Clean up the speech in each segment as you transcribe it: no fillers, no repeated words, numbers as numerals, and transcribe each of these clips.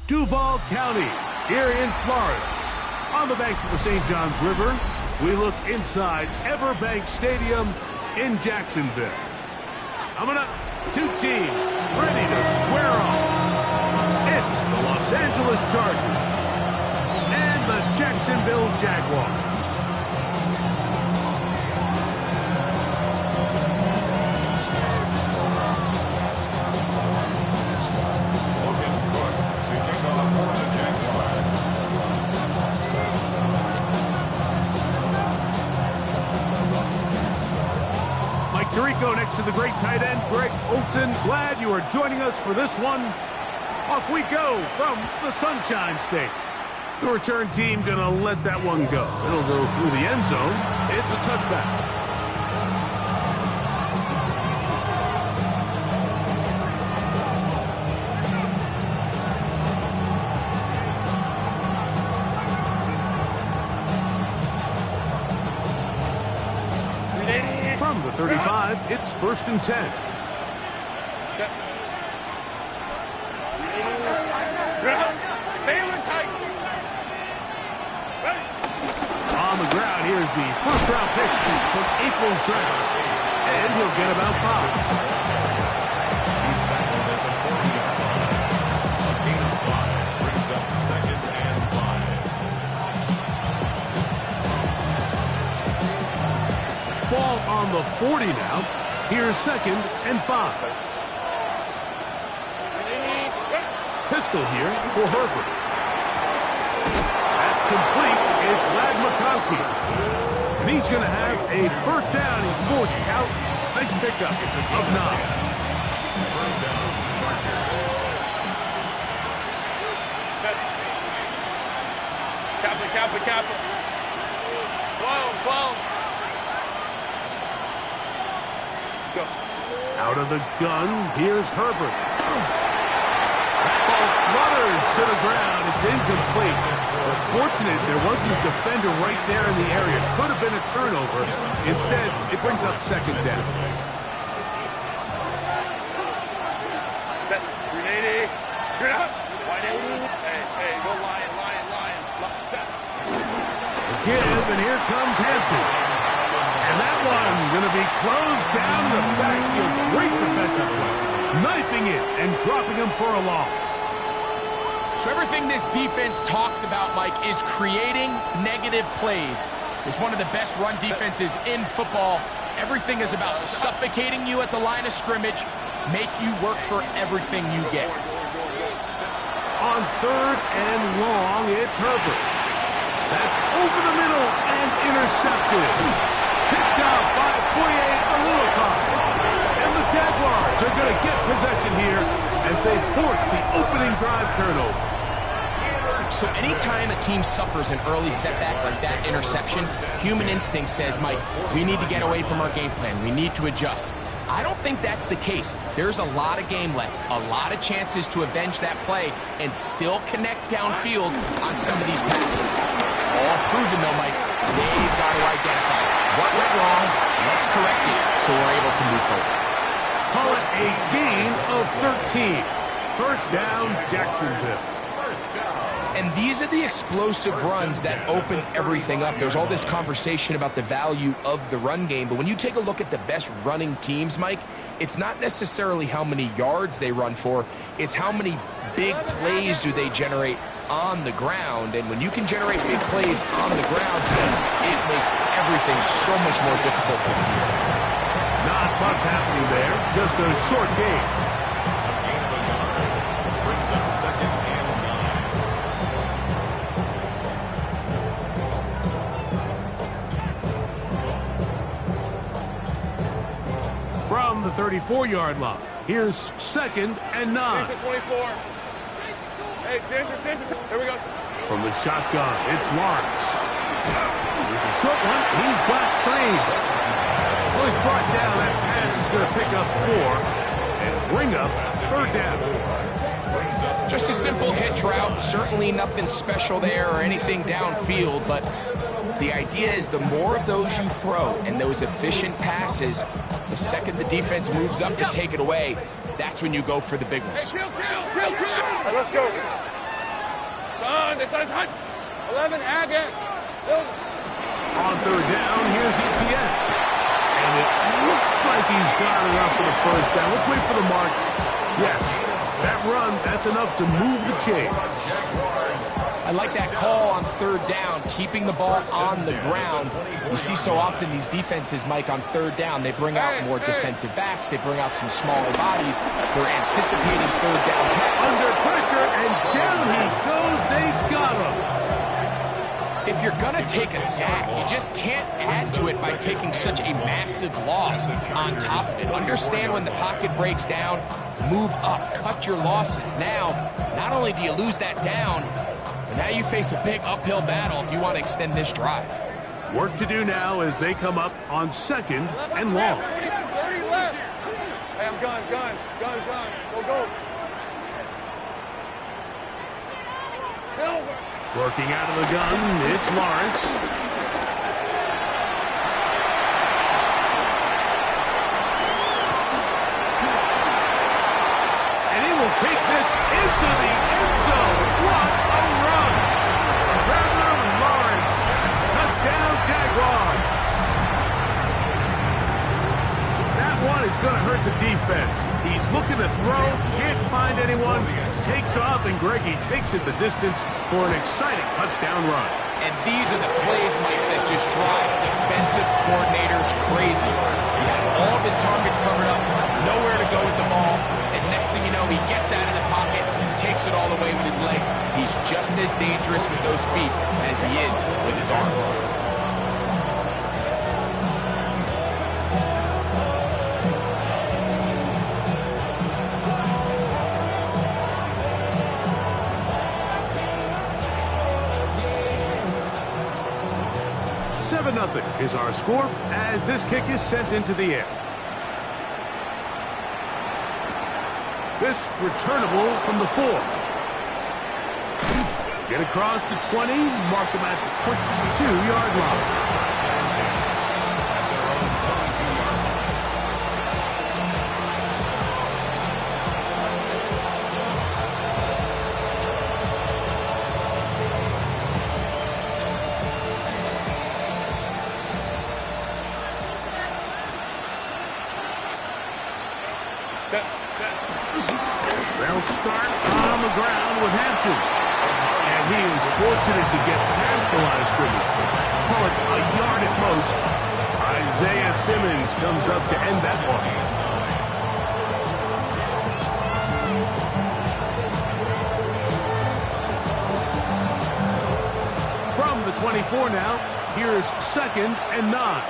Duval County, here in Florida. On the banks of the St. Johns River, we look inside Everbank Stadium in Jacksonville. Coming up, two teams ready to square off. It's the Los Angeles Chargers and the Jacksonville Jaguars. Tirico next to the great tight end, Greg Olson. Glad you are joining us for this one. Off we go from the Sunshine State. The return team gonna let that one go. It'll go through the end zone. It's a touchback. From the 35, it's 1st and 10. On the ground, here's the first-round pick from April's draft. And he'll get about 5. He's tackled at the 40-yard line. A gain of 5 brings up 2nd and 5. Ball on the 40 now. Here's 2nd and 5. Pistol here for Herbert. That's complete. It's Lad McConkey. And he's going to have a first down. He's forced out. Nice pickup. It's of 9. First down, Chargers. Cap it. Whoa. Out of the gun, here's Herbert. That ball flutters to the ground. It's incomplete. But fortunate there wasn't a defender right there in the area. Could have been a turnover. Instead, it brings up 2nd down. Set. 380. Get up. 180. Hey, go Lion. Set. Give, and here comes Hampton. And that one going to be closed down the backfield. Great defensive play. Knifing it and dropping him for a loss. So everything this defense talks about, Mike, is creating negative plays. It's one of the best run defenses in football. Everything is about suffocating you at the line of scrimmage, make you work for everything you get. On 3rd and long, it's Herbert. That's over the middle and intercepted. Picked out by Foye Aluakar. And the Jaguars are going to get possession here as they force the opening drive turnover. So anytime a team suffers an early setback like that interception, human instinct says, Mike, we need to get away from our game plan. We need to adjust. I don't think that's the case. There's a lot of game left, a lot of chances to avenge that play and still connect downfield on some of these passes. All proven, though, Mike, they've got to identify what went wrong, let's correct it so we're able to move forward. Call it a gain of 13. First down, Jacksonville. And these are the explosive runs that open everything up. There's all this conversation about the value of the run game, but when you take a look at the best running teams, Mike, it's not necessarily how many yards they run for, it's how many big plays do they generate on the ground. And when you can generate big plays on the ground, it makes everything so much more difficult for the defense. Not much happening there, just a short game. Gain of a yard brings up 2nd and 9. From the 34-yard line, here's 2nd and 9. 24. Hey, Ginger. Here we go. From the shotgun, it's Lawrence. There's a short one. He's got screen. So he's brought down. That pass is going to pick up 4 and bring up 3rd down. Just a simple hitch route. Certainly nothing special there or anything downfield, but the idea is the more of those you throw and those efficient passes, the second the defense moves up to take it away, that's when you go for the big ones. Kill. Right, let's go. Son, this side's hot. 11, Agate. On third down, here's Etienne. And it looks like he's got it up for the first down. Let's wait for the mark. Yes, that run, that's enough to move the chain. I like that call on third down, keeping the ball on the ground. You see so often these defenses, Mike, on third down, they bring out more defensive backs. They bring out some smaller bodies. They're anticipating third down pass. Under pressure, and down he goes. They've got him. If you're going to take a sack, you just can't add to it by taking such a massive loss on top of it. Understand when the pocket breaks down, move up, cut your losses. Now, not only do you lose that down, but now you face a big uphill battle if you want to extend this drive. Work to do now as they come up on second and long. 30 left. Hey, I'm gun. Go. Silver. Working out of the gun, it's Lawrence. And he will take this into the end zone. What a run! Trevor Lawrence, touchdown Jaguars. That one is going to hurt the defense. He's looking to throw, can't find anyone, takes off, and Greggy takes it the distance for an exciting touchdown run. And these are the plays, Mike, that just drive defensive coordinators crazy. He had all of his targets covered up, nowhere to go with the ball, and next thing you know, he gets out of the pocket, takes it all the way with his legs. He's just as dangerous with those feet as he is with his arm. 7-0 is our score as this kick is sent into the air. This returnable from the 4. Get across the 20, mark them at the 22-yard line. They'll start on the ground with Hampton. And he is fortunate to get past the line of scrimmage. Call it a yard at most. Isaiah Simmons comes up to end that one. From the 24 now, here's 2nd and 9.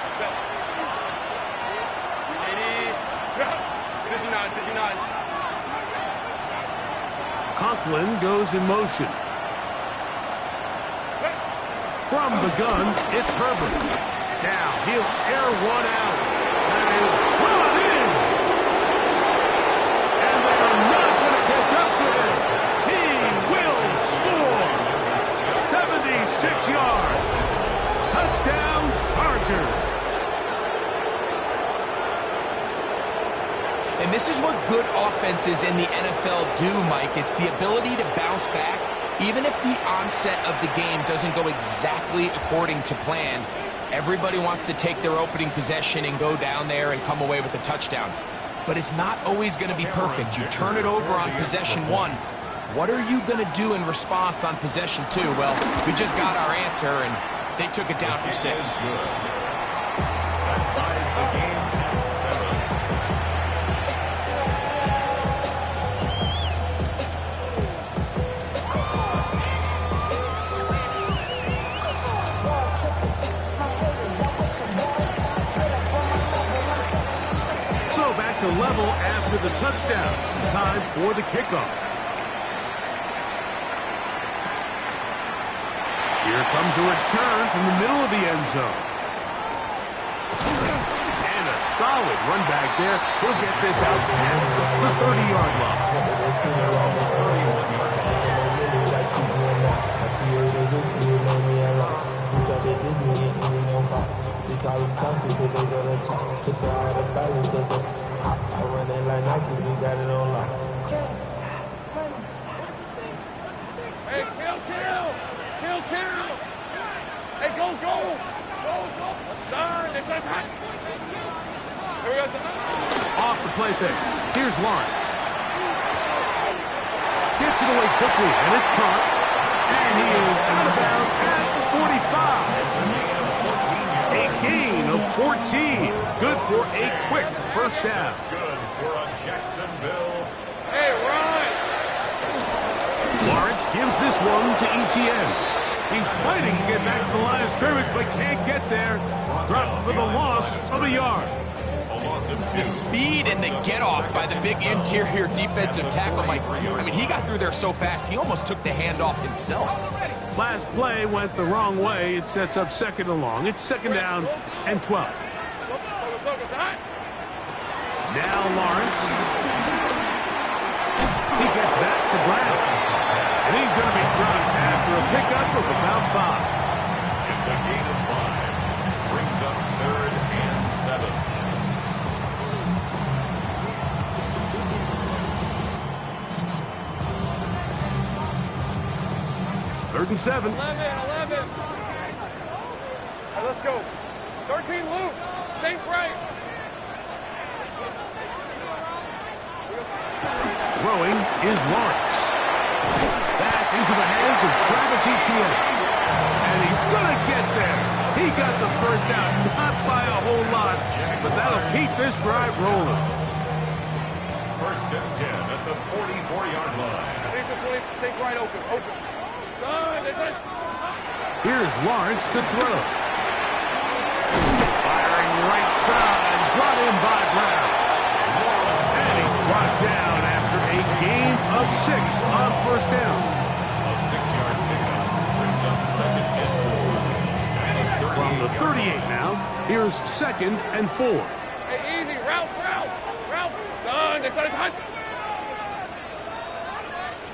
59. Conklin goes in motion. From the gun, it's Herbert. Now, he'll air one out. That is brought in. And they are not going to catch up to him. He will score. 76 yards. Touchdown, Chargers. And this is what good offenses in the NFL do, Mike. It's the ability to bounce back, even if the onset of the game doesn't go exactly according to plan. Everybody wants to take their opening possession and go down there and come away with a touchdown. But it's not always going to be perfect. You turn it over on possession 1. What are you going to do in response on possession 2? Well, we just got our answer, and they took it down for 6. That ties the game at 7. To level after the touchdown. Time for the kickoff. Here comes a return from the middle of the end zone. And a solid run back there. He'll get this out at the 30-yard line. Hey, kill! Hey, go! Done! It's hot! Here we go. Off the play fake. Here's Lawrence. Gets it away quickly, and it's caught. And he is out of bounds at the 45. A gain of 14. Good for a quick first down. Good for a Jacksonville. Hey, run! Lawrence gives this one to ETN. He's fighting to get back to the line of scrimmage, but can't get there. Dropped for the loss of a yard. The speed and the get-off by the big interior defensive tackle, Mike. I mean, he got through there so fast, he almost took the handoff himself. Last play went the wrong way. It sets up second and long. It's second down and 12. Now Lawrence. He gets that to Brown. And he's going to be dropped after a pickup of about 5. It's a gain of 5. Brings up 3rd and 7. Third and 7. 11. Hey, let's go. 13, Luke. Safe right. Throwing is Lawrence. That's into the hands of Travis Etienne. And he's going to get there. He got the first down, not by a whole lot, but that'll keep this drive rolling. 1st and 10 at the 44-yard line. These are 20. Take right open. Here's Lawrence to throw. Firing right side, brought in by Brown. And he's brought down after a gain of 6 on first down. A 6-yard pickup brings up 2nd and 4. From the 38 now, here's 2nd and 4. Hey, easy. Route. Done. It's hot.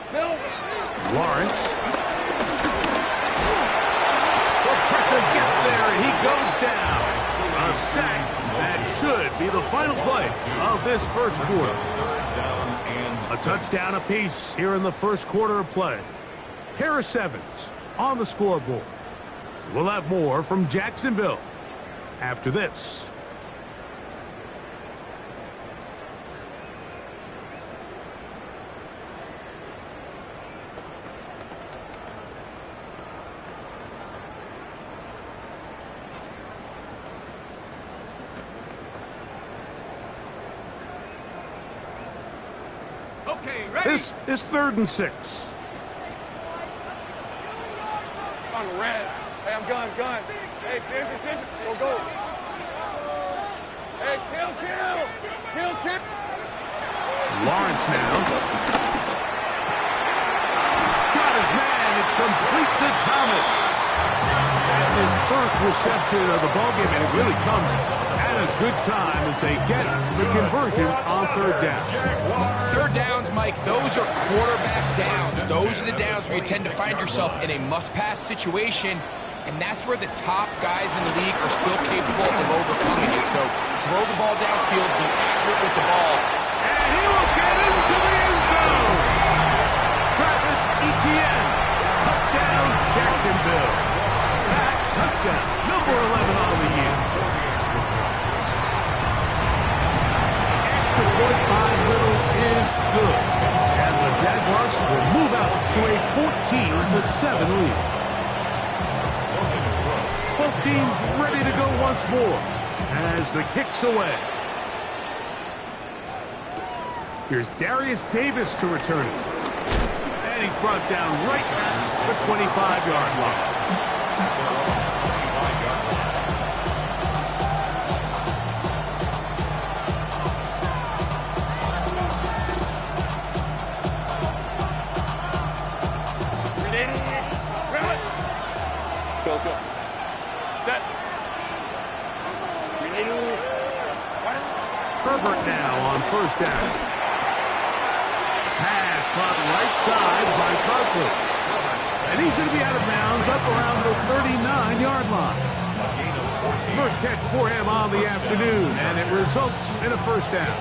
Silver. Lawrence. The pressure gets there, and he goes down. A sack that should be the final play of this first quarter. A touchdown apiece here in the first quarter of play. Harris Evans on the scoreboard. We'll have more from Jacksonville after this. This is 3rd and 6. On the red. Hey, I'm gun. Hey, attention. Go. Hey, kill. Lawrence now. Got his man. It's complete to Thomas. That's his first reception of the ballgame, and it really comes at a good time as they get the conversion on 3rd down. 3rd downs, Mike, those are quarterback downs. Those are the downs where you tend to find yourself in a must-pass situation, and that's where the top guys in the league are still capable of overcoming it. So throw the ball downfield, be accurate with the ball. And he will get into the end zone. Travis Etienne. Touchdown, Jacksonville. That touchdown, number 11 on the year. Extra point by Little is good. And the Jaguars will move out to a 14-7 lead. Both teams ready to go once more as the kick's away. Here's Darius Davis to return it. And he's brought down right at the 25-yard line. Set. Herbert now on first down. Pass caught right side by Conklin. And he's going to be out of bounds up around the 39-yard line. First catch for him on the afternoon, and it results in a first down.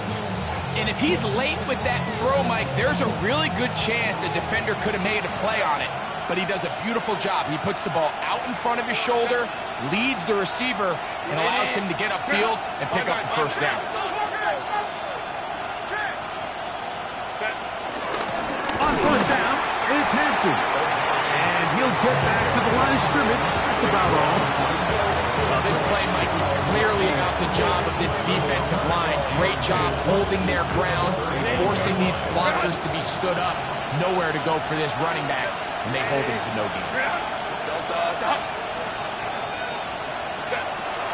And if he's late with that throw, Mike, there's a really good chance a defender could have made a play on it. But he does a beautiful job. He puts the ball out in front of his shoulder, leads the receiver, and allows him to get upfield and pick up the first down. On first down, it's Hampton. And he'll get back to the line of scrimmage. That's about all. Well, this play, Mike, was clearly about the job of this defensive line. Great job holding their ground, forcing these blockers to be stood up. Nowhere to go for this running back, and they hold him to no gain.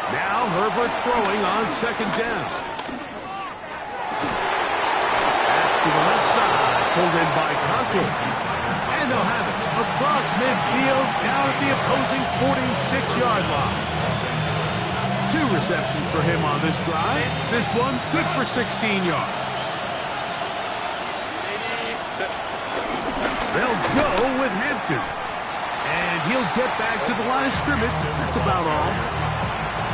Now Herbert throwing on second down. Back to the left side, pulled in by Conklin. And they'll have it across midfield, down at the opposing 46-yard line. 2 receptions for him on this drive. This one good for 16 yards. They'll go with Hampton. And he'll get back to the line of scrimmage. That's about all.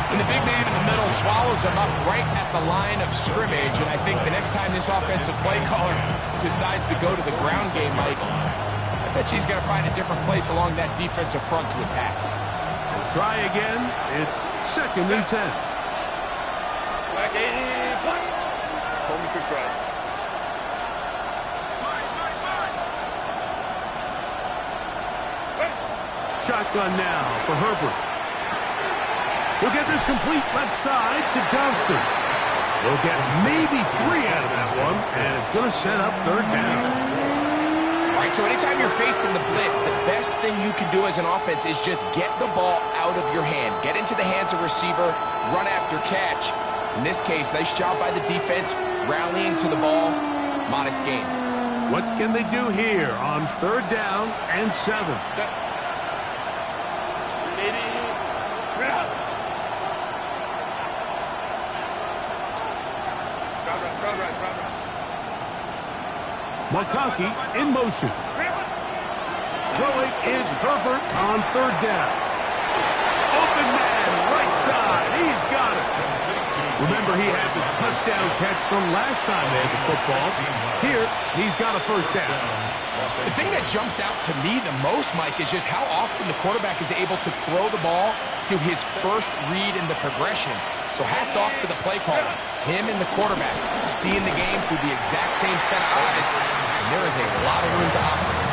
And the big man in the middle swallows him up right at the line of scrimmage. And I think the next time this offensive play caller decides to go to the ground game, Mike, I bet you he's going to find a different place along that defensive front to attack. We'll try again. It's second and 10. Back 80. Hold me quick try. Shotgun now for Herbert. He'll get this complete left side to Johnston. He'll get maybe 3 out of that one, and it's going to set up third down. All right, so anytime you're facing the blitz, the best thing you can do as an offense is just get the ball out of your hand. Get into the hands of receiver, run after catch. In this case, nice job by the defense, rallying to the ball, modest gain. What can they do here on third down and 7? McConkey in motion. Throwing is Herbert on third down. Open man, right side. He's got it. Remember, he had the touchdown catch from last time they had the football. Here, he's got a first down. The thing that jumps out to me the most, Mike, is just how often the quarterback is able to throw the ball to his first read in the progression. So hats off to the play caller. Him and the quarterback seeing the game through the exact same set of eyes, and there is a lot of room to operate.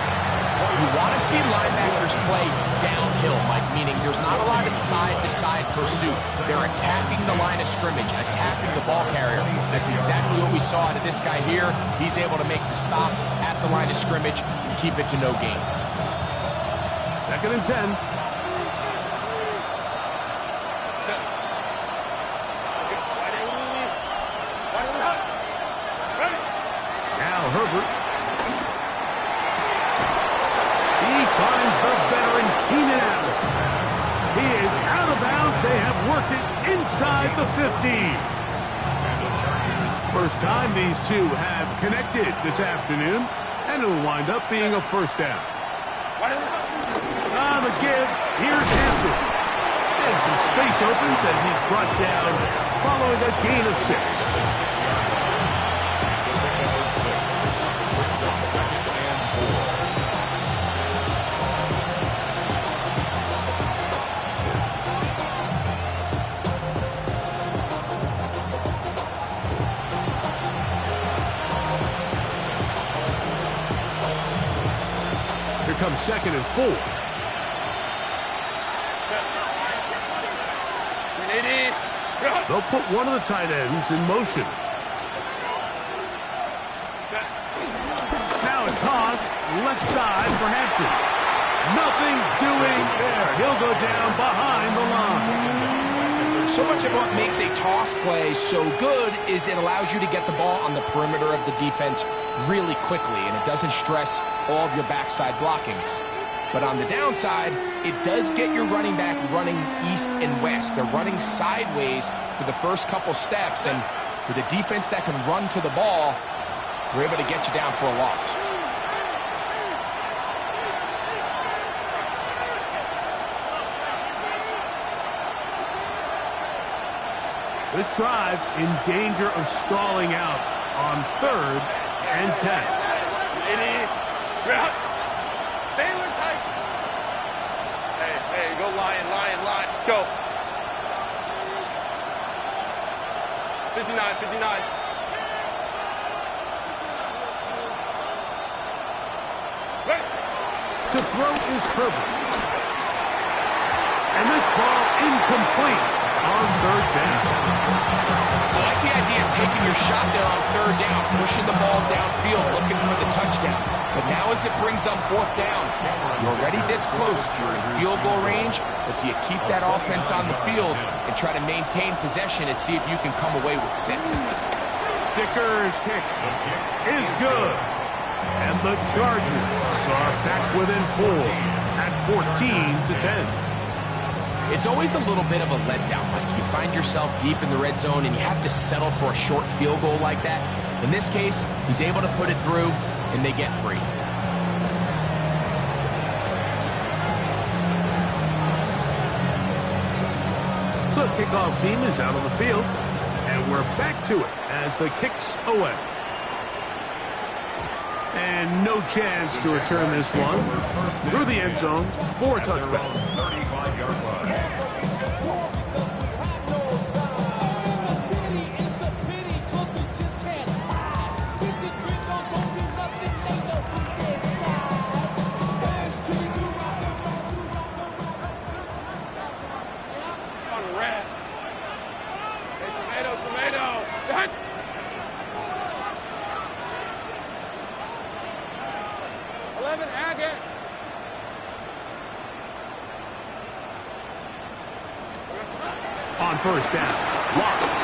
You want to see linebackers play downhill, Mike, meaning there's not a lot of side-to-side pursuit. They're attacking the line of scrimmage, attacking the ball carrier. That's exactly what we saw out of this guy here. He's able to make the stop at the line of scrimmage and keep it to no gain. Second and 10. Now Herbert. He finds the veteran Keenan Allen. He is out of bounds. They have worked it inside the 50. First time these two have connected this afternoon, and it'll wind up being a first down. On the give, here's Hampton. And some space opens as he's brought down following a gain of 6. Here comes second and 4. They'll put one of the tight ends in motion. Now a toss, left side for Hampton. Nothing doing there. He'll go down behind the line. So much of what makes a toss play so good is it allows you to get the ball on the perimeter of the defense really quickly, and it doesn't stress all of your backside blocking. But on the downside, it does get your running back running east and west. They're running sideways for the first couple steps, and With a defense that can run to the ball, we're able to get you down for a loss. This drive in danger of stalling out on 3rd and 10. Taylor tight. Hey, go lion. Go. 59. To throw is Herbert. And this ball incomplete on 3rd down. I like the idea of taking your shot there on 3rd down, pushing the ball downfield, looking for the touchdown. But now as it brings up 4th down, you're already this close. You're in field goal range, but do you keep that offense on the field and try to maintain possession and see if you can come away with 6? Dicker's kick is good. And the Chargers are back within 4 at 14-10. It's always a little bit of a letdown. Like you find yourself deep in the red zone and you have to settle for a short field goal like that. In this case, he's able to put it through and they get 3. The kickoff team is out on the field, and we're back to it as the kick's away. And no chance to return this one through the end zone for a touchback. 35-yard line. On 1st down, Lawrence.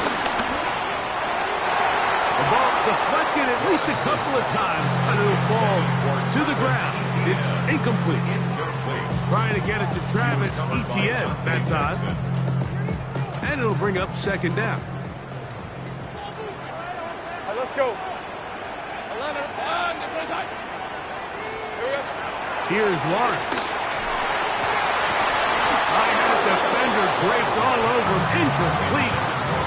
The ball deflected at least a couple of times, and it'll fall to the ground. It's incomplete. Trying to get it to Travis Etienne that time. And it'll bring up 2nd down. All right, let's go. 11. Here we go. Here's Lawrence. Defender drapes all over, incomplete.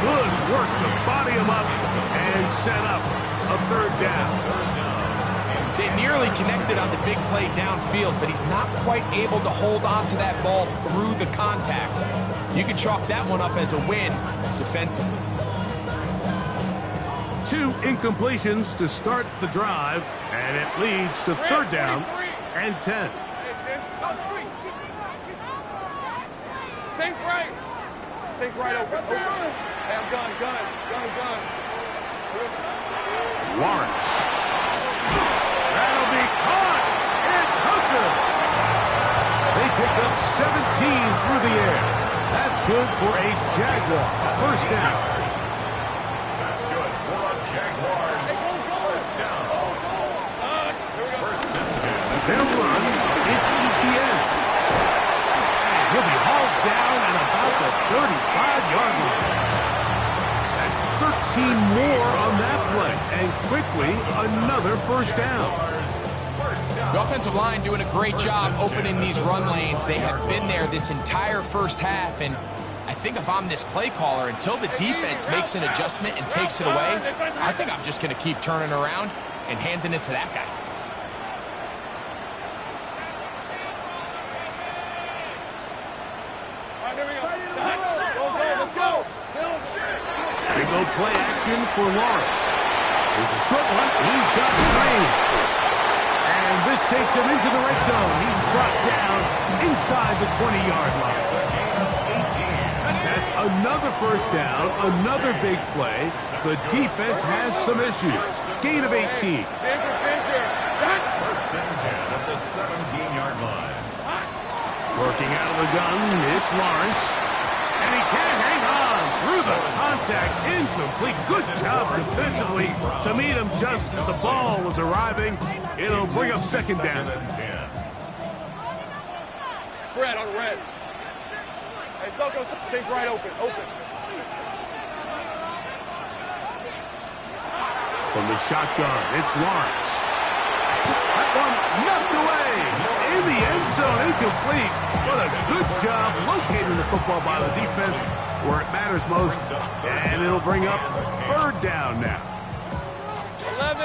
Good work to body him up and set up a 3rd down. They nearly connected on the big play downfield, but he's not quite able to hold on to that ball through the contact. You can chalk that one up as a win defensively. 2 incompletions to start the drive, and it leads to 3rd down and 10. Think right open. Hey, I'm gun. Lawrence. That'll be caught. It's Hunter. They pick up 17 through the air. That's good for a Jaguar 1st down. That's good for a Jaguars 1st down. First and 10. They'll run. It's Etienne. He'll be hauled down and about the 35-yard line. That's 13 more on that play. And quickly, another 1st down. The offensive line doing a great job opening these run lanes. They have been there this entire 1st half. And I think if I'm this play caller, until the defense makes an adjustment and takes it away, I think I'm just going to keep turning around and handing it to that guy. Big play action for Lawrence. There's a short one. He's got range. And this takes him into the red zone. He's brought down inside the 20-yard line. That's another 1st down, another big play. The defense has some issues. Gain of 18. First and 10 at the 17-yard line. Working out of the gun, it's Lawrence. And he can't hang on through the contact. Incomplete. Good job defensively to meet him just as the ball was arriving. It'll bring up 2nd down. Fred on red. Hey, Soko, think right open. From the shotgun, it's Lawrence. That one knocked away. In the end zone, incomplete. What a good job locating the football by the defense where it matters most. And it'll bring up third down now. 11.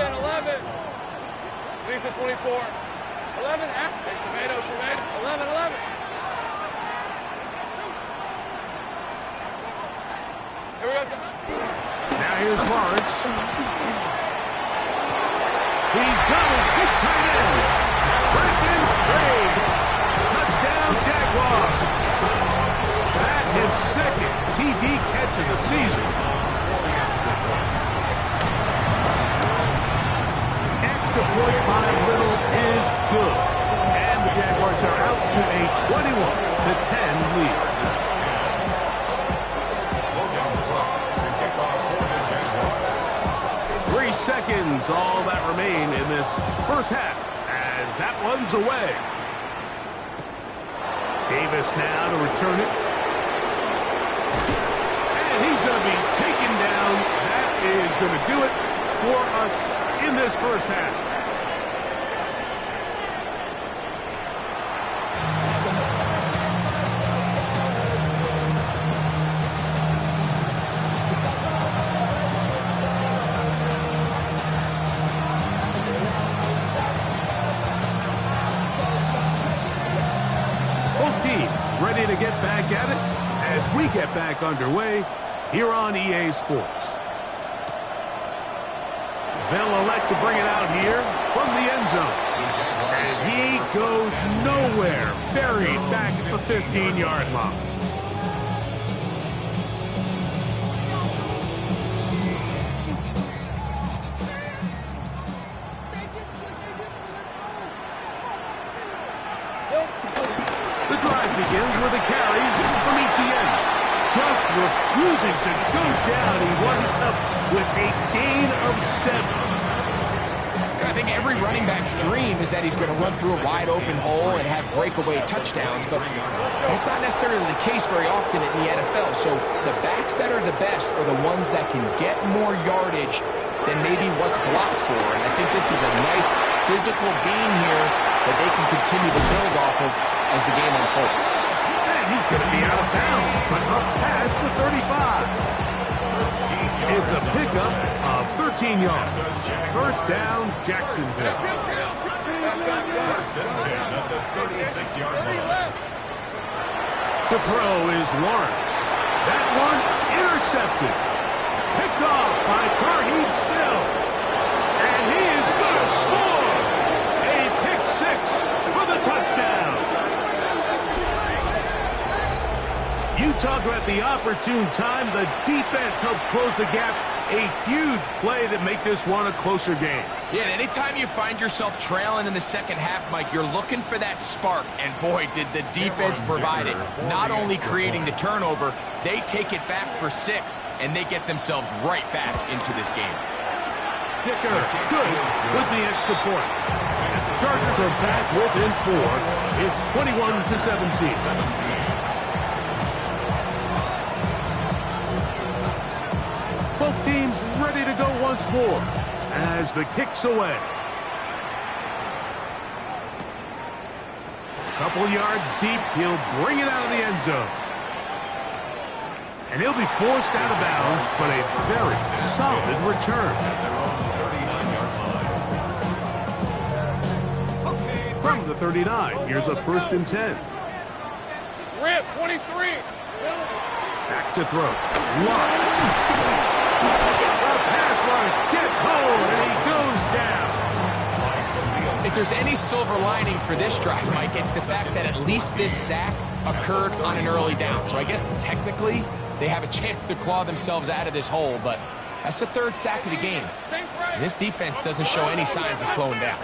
Lisa 24. 11. Hey, tomato. 11. Here we go. Now here's Lawrence. He's got his big tight end. Preston Strayed. Touchdown, Jaguars. That is second TD catch of the season. Extra point by Little is good. And the Jaguars are out to a 21-10 lead. Seconds, all that remain in this first half as that one's away. Davis now to return it. And he's going to be taken down. That is going to do it for us in this first half. Ready to get back at it as we get back underway here on EA Sports. They'll elect to bring it out here from the end zone. And he goes nowhere, buried back at the 15-yard line. The drive begins with a carry from Etienne. Just refusing to go down. He winds up with a gain of 7. I think every running back's dream is that he's going to run through a wide open hole and have breakaway touchdowns, but that's not necessarily the case very often in the NFL. So the backs that are the best are the ones that can get more yardage than maybe what's blocked for. And I think this is a nice physical gain here that they can continue to build off of as the game unfolds. And he's going to be out of bounds, but up past the 35. It's a pickup of 13 yards. First down, Jacksonville. First and 10 at the 36-yard line. To throw is Lawrence. That one intercepted. Picked off by Tarheeb Still. And he is going to score. A pick 6 for the touchdown. You talk about the opportune time. The defense helps close the gap. A huge play to make this one a closer game. Yeah, and anytime you find yourself trailing in the second half, Mike, you're looking for that spark. And boy, did the defense provide it. Not only creating the turnover, they take it back for 6, and they get themselves right back into this game. Dicker, good with the extra point. Chargers are back within 4. It's 21-17. Both teams ready to go once more as the kick's away. A couple yards deep, he'll bring it out of the end zone. And he'll be forced out of bounds, but a very solid return. From the 39, here's a first and 10. Rip, 23. Back to throw. Lawrence. The pass rush gets home, and he goes down. If there's any silver lining for this drive, Mike, it's the fact that at least this sack occurred on an early down. So I guess technically they have a chance to claw themselves out of this hole, but that's the 3rd sack of the game. And this defense doesn't show any signs of slowing down.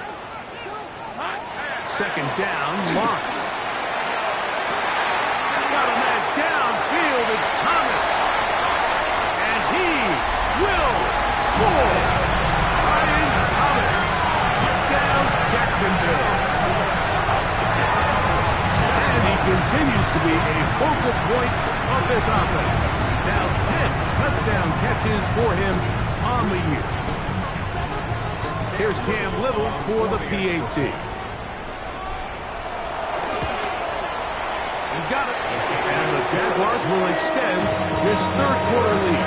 Second down, Lawrence. Got a man downfield, it's Thomas. And he will score. Ryan Thomas. Touchdown, Jacksonville. And he continues to be a focal point of this offense. Now 10 touchdown catches for him on the year. Here's Cam Little for the PAT. He's got it. And the Jaguars will extend this third quarter lead.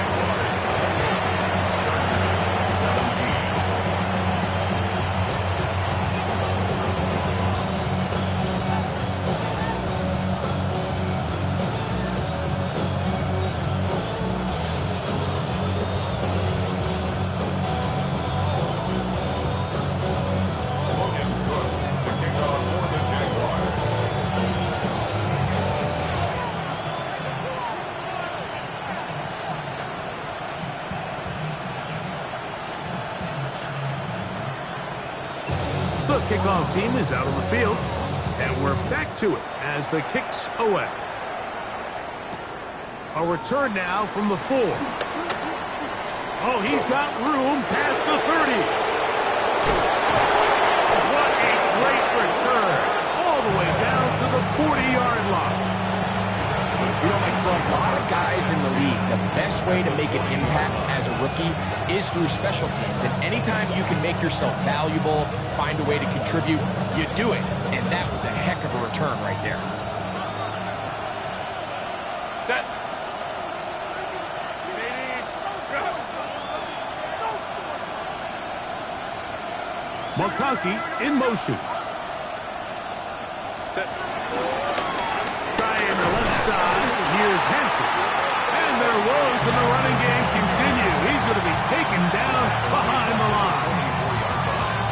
The kickoff team is out on the field, and we're back to it as the kick's away. A return now from the 4. Oh, he's got room past the 30. What a great return. All the way down to the 40-yard line. You know, Mike, for a lot of guys in the league, the best way to make an impact as a rookie is through special teams. And anytime you can make yourself valuable, find a way to contribute, you do it. And that was a heck of a return right there. Set. McConkey in motion. Set. Trying the left side. Here's Hampton. And their woes in the running game continue. He's going to be taken down behind the line.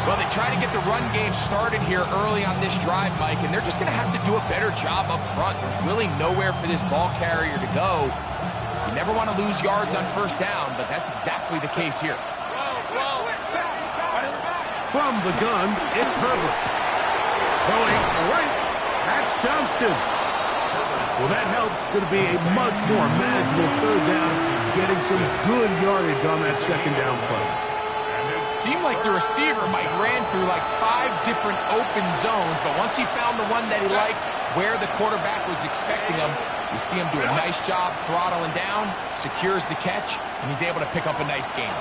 Well, they try to get the run game started here early on this drive, Mike, and they're just going to have to do a better job up front. There's really nowhere for this ball carrier to go. You never want to lose yards on first down, but that's exactly the case here. From the gun, it's Herbert. Going right. That's Johnston. Well, that helps. It's going to be a much more manageable third down, getting some good yardage on that second down play. Seemed like the receiver, Mike, ran through like 5 different open zones, but once he found the one that he liked, where the quarterback was expecting him, you see him do a nice job throttling down, secures the catch, and he's able to pick up a nice gain.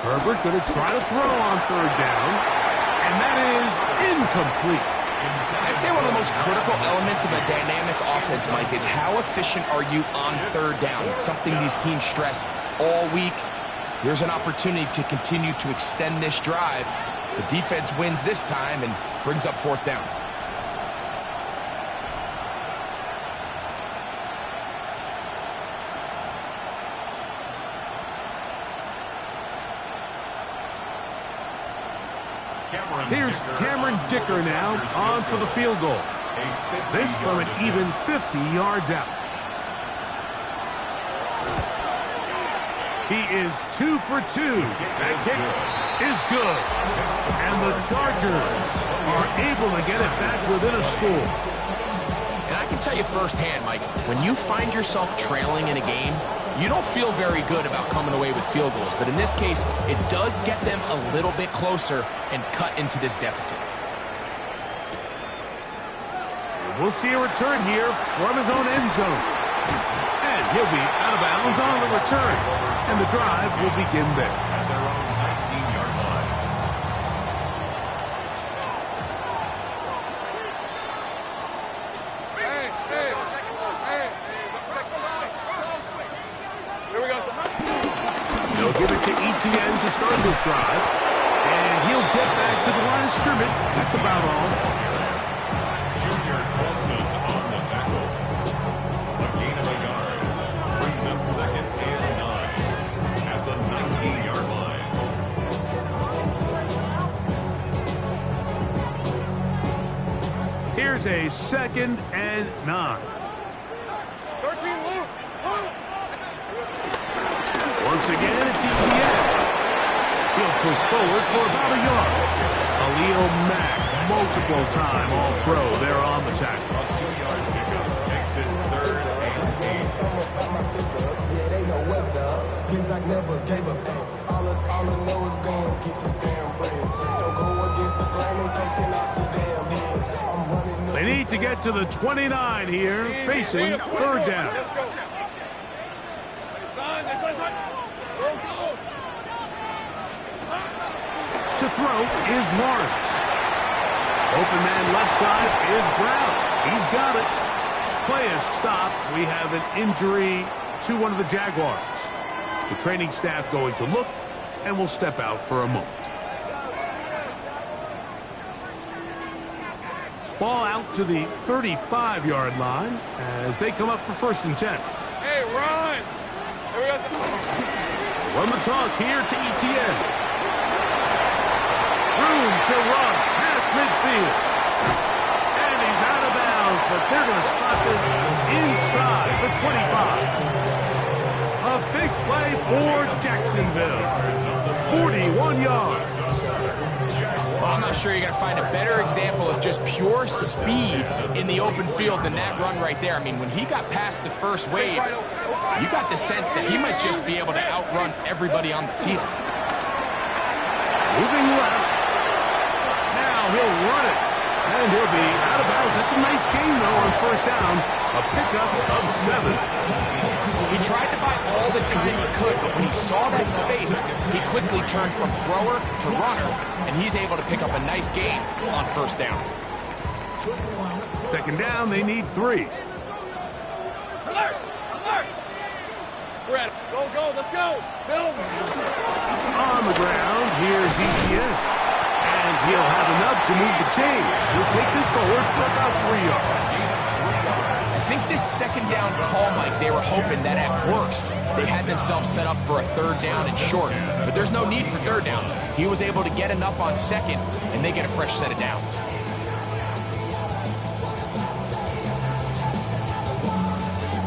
Herbert going to try to throw on third down, and that is incomplete. I'd say one of the most critical elements of a dynamic offense, Mike, is how efficient are you on third down. It's something these teams stress all week. Here's an opportunity to continue to extend this drive. The defense wins this time and brings up fourth down. Here's Cameron Dicker now on for the field goal. This from an even 50 yards out. He is 2 for 2. That kick is good. And the Chargers are able to get it back within a score. And I can tell you firsthand, Mike, when you find yourself trailing in a game, you don't feel very good about coming away with field goals. But in this case, it does get them a little bit closer and cut into this deficit. We'll see a return here from his own end zone. And he'll be out of bounds on the return. And the drive will begin there. At their own 19-yard line. Here we go. They'll give it to ETN to start this drive. And he'll get back to the line of scrimmage. That's about all. Junior Colson on the tackle. A gain of a yard. Brings up 2nd and 9 at the 19-yard line. Here's a 2nd and 9. 13, Luke. Once again, it's ETN. He'll push forward for about a yard. Khalil Mack, multiple-time All-Pro there on the tackle. A 2-yard pickup makes it 3rd and 8. They need to get to the 29 here, facing third down. Let's go. Son. Go. To throw is Lawrence. Open man left side is Brown. He's got it. Play is stopped. We have an injury to one of the Jaguars. The training staff going to look and will step out for a moment. Ball out to the 35-yard line as they come up for 1st and 10. Hey, run! Here we go. Run the toss here to Etienne. Room to run past midfield. And he's out of bounds, but they're going to spot this inside the 25. A big play for Jacksonville. 41 yards. Well, I'm not sure you're going to find a better example of just pure speed in the open field than that run right there. I mean, when he got past the first wave, you got the sense that he might just be able to outrun everybody on the field. Moving left. Now he'll run it. And he'll be out of bounds. That's a nice gain, though, on 1st down. A pickup of 7. He tried to buy all the time he could, but when he saw that space, he quickly turned from thrower to runner, and he's able to pick up a nice gain on 1st down. 2nd down, they need 3. Alert! Alert! Fred, go, let's go! Phil! On the ground, here's Etienne. And he'll have enough to move the chains. He'll take this forward for about 3 yards. I think this 2nd down call, Mike, they were hoping that at worst they had themselves set up for a 3rd down and short. But there's no need for 3rd down. He was able to get enough on 2nd, and they get a fresh set of downs.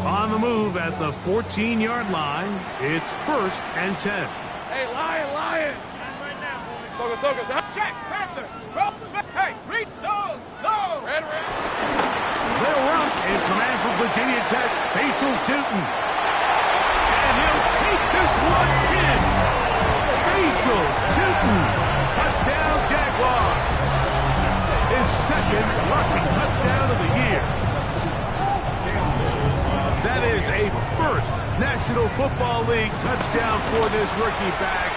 On the move at the 14-yard line, it's 1st and 10. Hey, Lion! Right now, boys. Focus, check, Panther! Hey, read, no! Red. They'll run into man from Virginia Tech, Facial Tootin. And he'll take this one in. Facial Tootin. Touchdown, Jaguars. His 2nd rushing touchdown of the year. That is a 1st National Football League touchdown for this rookie back.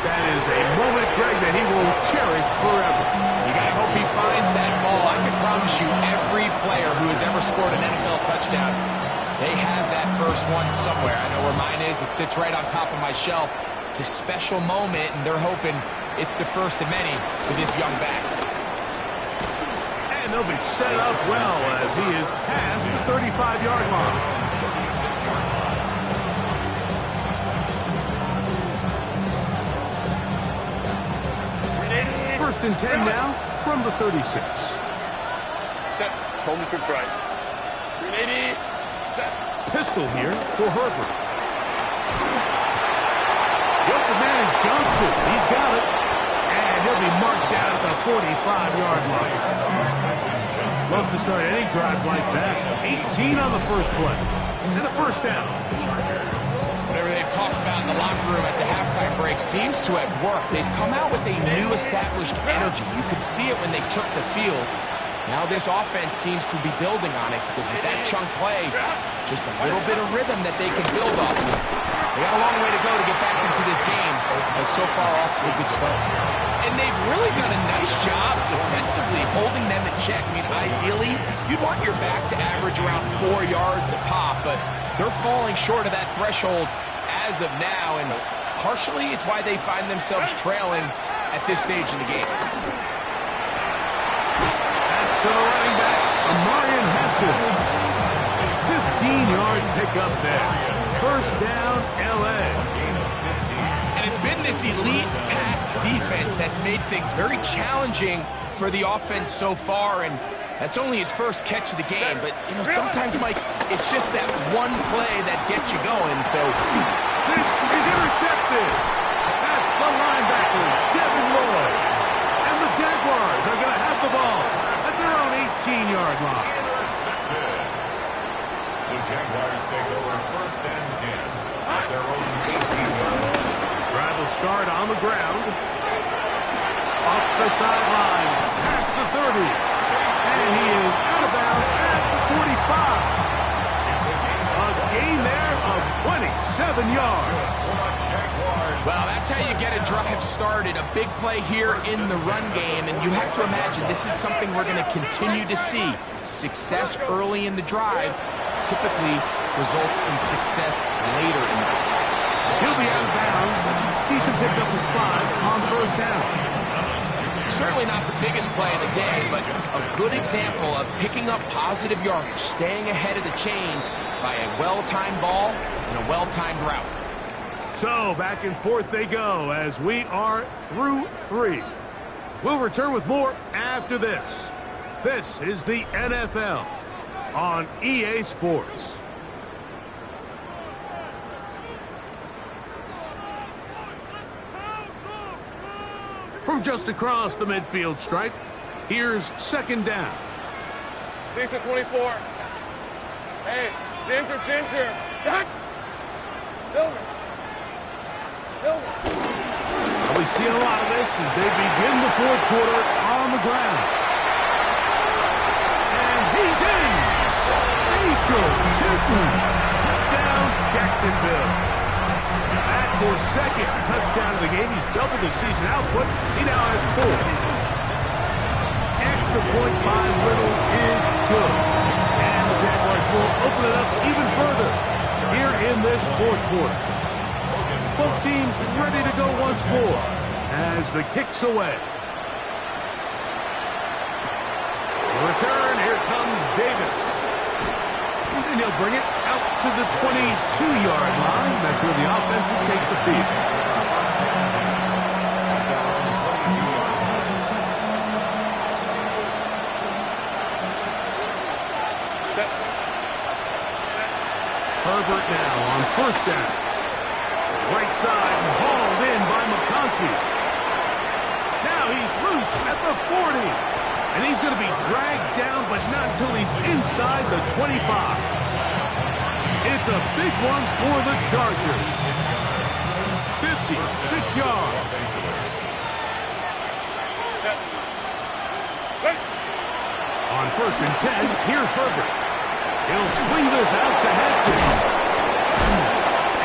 That is a moment, Greg, that he will cherish forever. You gotta hope he finds that ball. I can promise you, every player who has ever scored an NFL touchdown, they have that first one somewhere. I know where mine is. It sits right on top of my shelf. It's a special moment, and they're hoping it's the first of many for this young back. And they'll be set up well as he is past the 35-yard line. 1st and 10 now from the 36. Set. Hold the troops right. 380. Set. Pistol here for Herbert. The open man is Johnston. He's got it. And he'll be marked down at the 45-yard line. Love to start any drive like that. 18 on the first play. And a 1st down. Whatever they've talked about in the locker room at the halftime break seems to have worked. They've come out with a new established energy. You could see it when they took the field. Now this offense seems to be building on it because with that chunk play, just a little bit of rhythm that they can build off of. They got a long way to go to get back into this game, but so far off to a good start. And they've really done a nice job defensively holding them in check. I mean, ideally, you'd want your back to average around 4 yards a pop, but they're falling short of that threshold as of now, and partially it's why they find themselves trailing at this stage in the game. That's to the running back, Amarian Hampton. 15-yard pickup there. 1st down, L.A. And it's been this elite pass defense that's made things very challenging for the offense so far, and that's only his first catch of the game. But, you know, sometimes, Mike, it's just that one play that gets you going, so... This is intercepted. That's the linebacker, Devin Lloyd. And the Jaguars are going to have the ball at their own 18-yard line. The Jaguars take over 1st and 10 at their own 18-yard line. Drive will start on the ground. Up the sideline, past the 30. And he is out of bounds at the 45. A gain there of 27 yards. Well, that's how you get a drive started. A big play here in the run game, and you have to imagine this is something we're going to continue to see. Success early in the drive typically results in success later in the drive. He'll be out of bounds. Decent pickup of 5 on first down. Certainly not the biggest play of the day, but a good example of picking up positive yardage, staying ahead of the chains by a well-timed ball and a well-timed route. So back and forth they go as we are through 3. We'll return with more after this. This is the NFL on EA Sports. From just across the midfield stripe, here's second down. Decent 24. Hey, Ginger. Jack. Silver. We see a lot of this as they begin the fourth quarter on the ground. And he's in. Touchdown, Jacksonville. That's his second touchdown of the game. He's doubled his season output. He now has 4. Extra point by Little is good. And the Jaguars will open it up even further here in this fourth quarter. Both teams ready to go once more as the kick's away. The return, here comes Davis. And he'll bring it out to the 22-yard line. That's where the offense will take the field. Herbert now on first down. Right side and hauled in by McConkey. Now he's loose at the 40. And he's going to be dragged down, but not until he's inside the 25. It's a big one for the Chargers. 56 yards. On first and 10, here's Herbert. He'll swing this out to Hampton.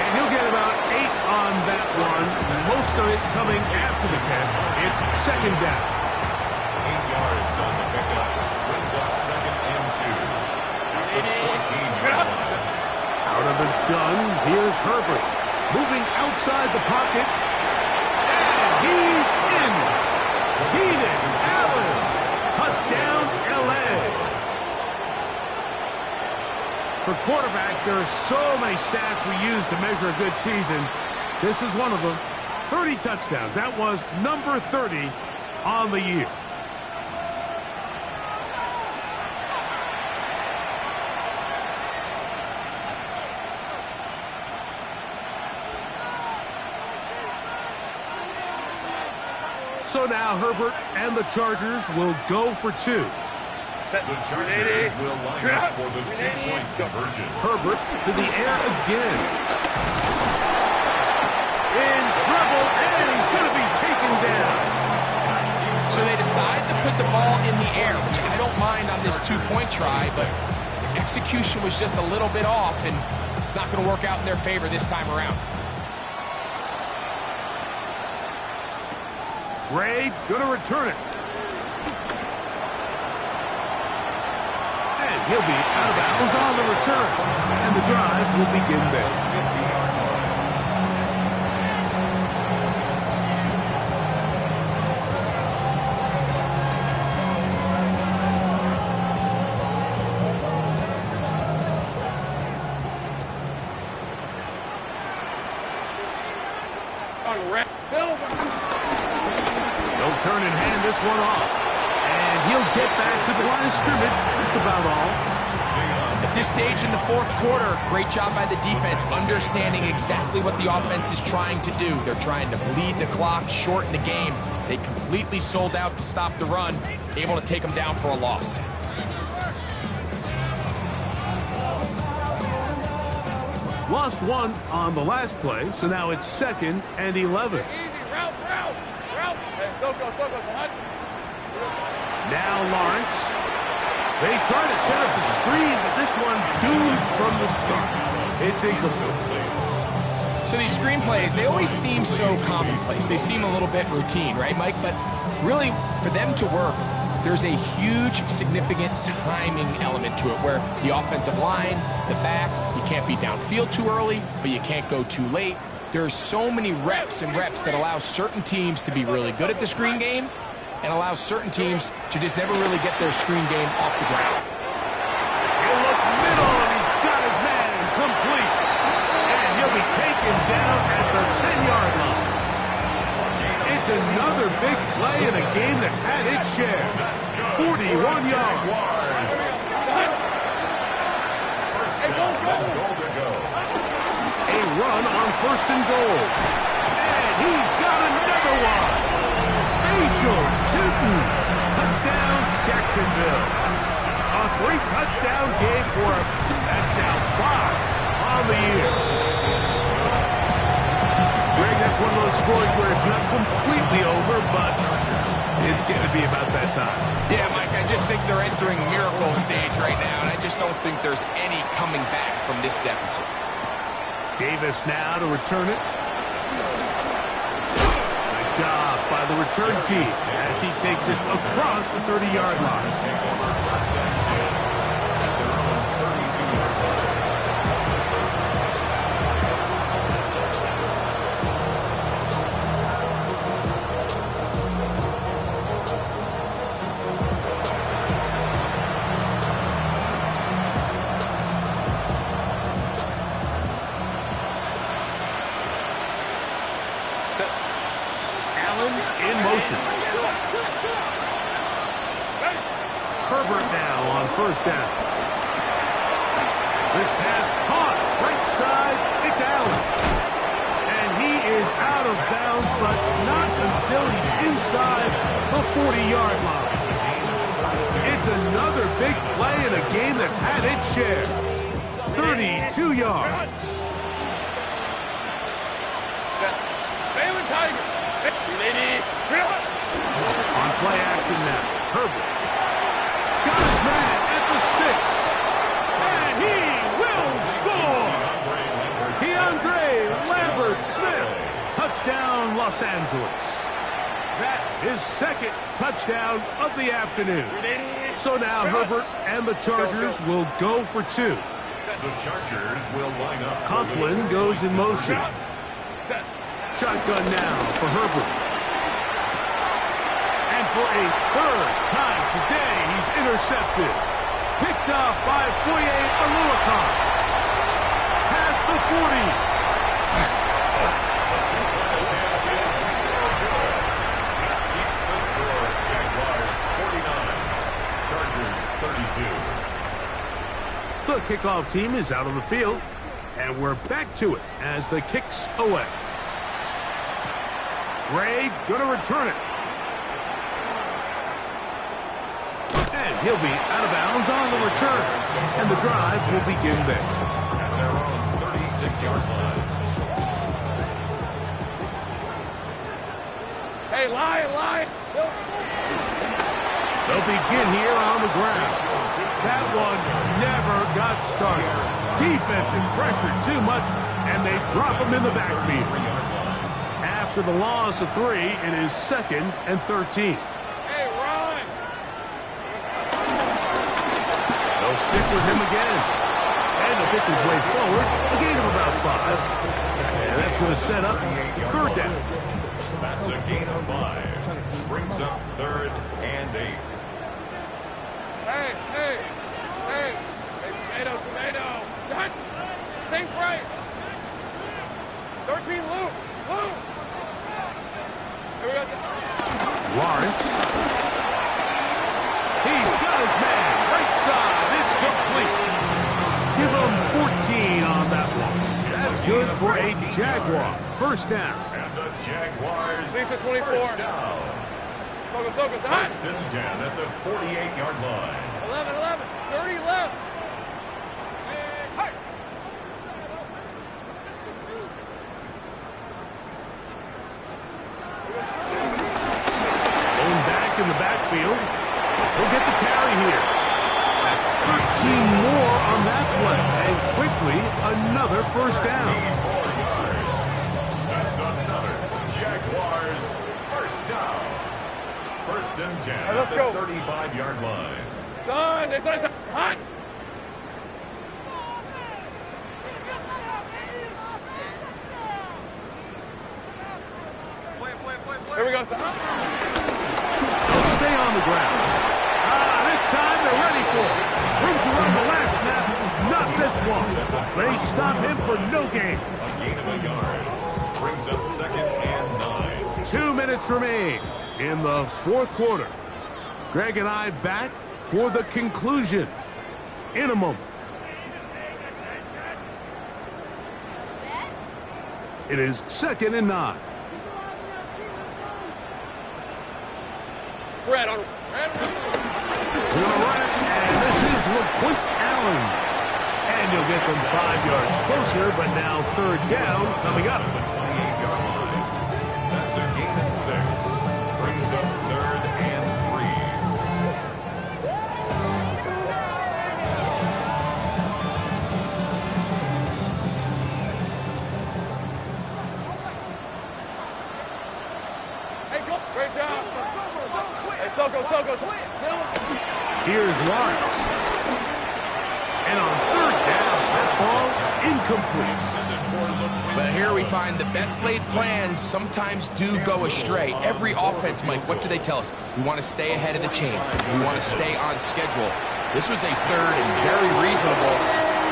And he'll get about 8 on that one. Most of it coming after the catch. It's second down. 8 yards on the pickup. Brings up second and 2. At the 14-yard line. Out of the gun, here's Herbert. Moving outside the pocket. And he's in. Keenan Allen. Touchdown, L.A. For quarterbacks, there are so many stats we use to measure a good season. This is one of them. 30 touchdowns. That was number 30 on the year. So now Herbert and the Chargers will go for 2. The Chargers will line up for the 2-point conversion. Herbert to the air again. In trouble, and he's going to be taken down. So they decide to put the ball in the air, which I don't mind on this 2-point try, but the execution was just a little bit off, and it's not going to work out in their favor this time around. Ray going to return it. And he'll be out of bounds on the return. And the drive will begin there. They'll turn and hand this one off. And he'll get back to the line of scrimmage. That's about all. At this stage in the fourth quarter, great job by the defense, understanding exactly what the offense is trying to do. They're trying to bleed the clock, shorten the game. They completely sold out to stop the run, able to take them down for a loss. Lost one on the last play, so now it's 2nd and 11. Easy, route. Hey, Soko, Now Lawrence. They try to set up the screen, but this one doomed from the start. It's incomplete. So these screenplays, they always seem so commonplace. They seem a little bit routine, right, Mike? But really, for them to work, there's a huge, significant timing element to it where the offensive line, the back, you can't be downfield too early, but you can't go too late. There's so many reps and reps that allow certain teams to be really good at the screen game and allow certain teams to just never really get their screen game off the ground. He'll look middle, and he's got his man complete. And he'll be taken down at the 10-yard line. It's another big play in a game that's had its share. 41 yards. A run on 1st and goal. And he's got another one. Facial shooting. Touchdown, Jacksonville. A 3-touchdown game for him. That's now 5 on the year. Greg, that's one of those scores where it's not completely over, but it's getting to be about that time. Yeah, Mike, I just think they're entering miracle stage right now, and I just don't think there's any coming back from this deficit. Davis now to return it. Nice job by the return team as he takes it across the 30-yard line. In motion. Herbert now on 1st down. This pass caught right side. It's Allen. And he is out of bounds, but not until he's inside the 40-yard line. It's another big play in a game that's had its share. 32 yards. On play action now, Herbert got his man at the 6, and he will score! DeAndre Lambert-Smith, touchdown Los Angeles. That is 2nd touchdown of the afternoon. So now Herbert and the Chargers will go for 2. The Chargers will line up. Conklin goes in motion. Shotgun now for Herbert. And for a 3rd time today, he's intercepted. Picked off by Foye Oluokun. Past the 40. Keeps the score. Jaguars 49. Chargers 32. The kickoff team is out on the field. And we're back to it as the kick's away. Gray gonna return it. And he'll be out of bounds on the return. And the drive will begin there. At their own 36-yard line. Hey, lie. They'll begin here on the ground. That one never got started. Defensive pressure too much, and they drop him in the backfield. After the loss of 3, it is 2nd and 13. Hey, run! They'll stick with him again. And he'll pick his way forward. A gain of about 5. And that's going to set up 3rd down. That's a gain of 5. Brings up 3rd and 8. Hey, tomato. Done. Same price. 13 loose. Here we go. Lawrence. He's got his man. Right side. It's complete. Give him 14 on that one. That's good for a Jaguar. 1st down. And the Jaguars. Lisa 24. 1st down. Soka. 1st and 10 at the 48-yard line. 11. 30 left. Hey. Going back in the backfield. He'll get the carry here. That's 13 more on that play. And quickly, another 1st down. first and 10 Right, let's at go. the 35-yard line. Son, it's hot. Here we go, son. They'll stay on the ground. This time they're ready for it. Room to run the last snap. Not this one. They stop him for no gain. A gain of a yard. Brings up second and 9. 2 minutes remain in the fourth quarter. Greg and I back for the conclusion in a moment. It is second and 9. Fred on. We're going to run it, and this is LaQuint Allen. And you'll get them 5 yards closer, but now third down coming up. The 28-yard line. That's a gain of 6. Brings up third and 3. Hey, go. Great job. Hey, Soko. Here's Lawrence. And on third down, that ball incomplete. But here we find the best laid plans sometimes do go astray. Every offense, Mike, what do they tell us? We want to stay ahead of the chains. We want to stay on schedule. This was a third and very reasonable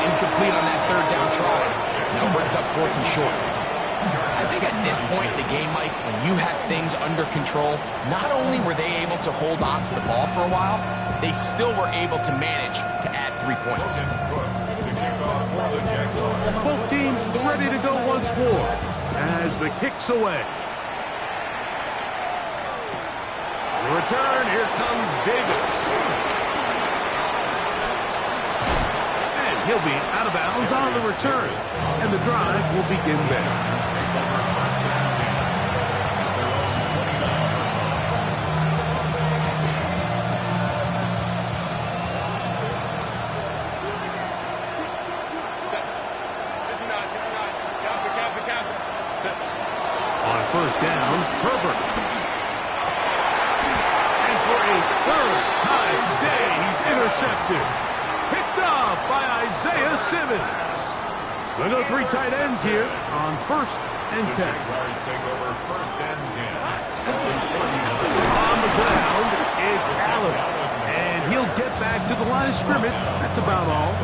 incomplete on that third down try. Now brings up fourth and short. I think at this point in the game, Mike, when you have things under control, not only were they able to hold on to the ball for a while, they still were able to manage to add 3 points. Both teams ready to go once more as the kick's away. The return, here comes Davis. And he'll be out of bounds on the return. And the drive will begin there. First down, Herbert. And for a third time today, he's intercepted. Picked off by Isaiah Simmons. The no 3 tight ends here on first and 10. Jaguars take over first and 10. On the ground, it's Allen. And he'll get back to the line of scrimmage. That's about all.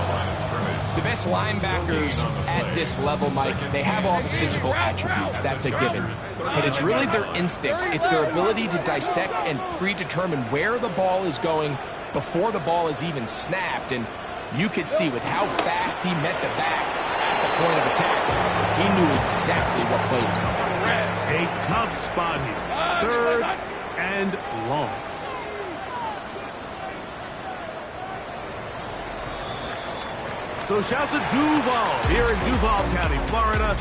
The best linebackers at this level, Mike, they have all the physical attributes. That's a given. But it's really their instincts. It's their ability to dissect and predetermine where the ball is going before the ball is even snapped. And you could see with how fast he met the back at the point of attack, he knew exactly what play was coming. A tough spot here. Third and long. So shouts to Duval here in Duval County, Florida.